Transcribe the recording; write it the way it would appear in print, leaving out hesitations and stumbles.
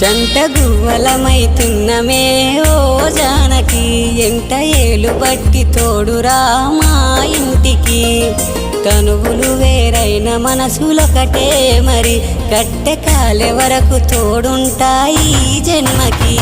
జంట గువ్వలమైతున్నమే ఓ జానకి ఎంట ఏలు బట్టి తోడురా మా ఇంటికి తనువులు వేరైన మనసులొకటే మరి కట్టె కాలే వరకు తోడుంటాయి జన్మకి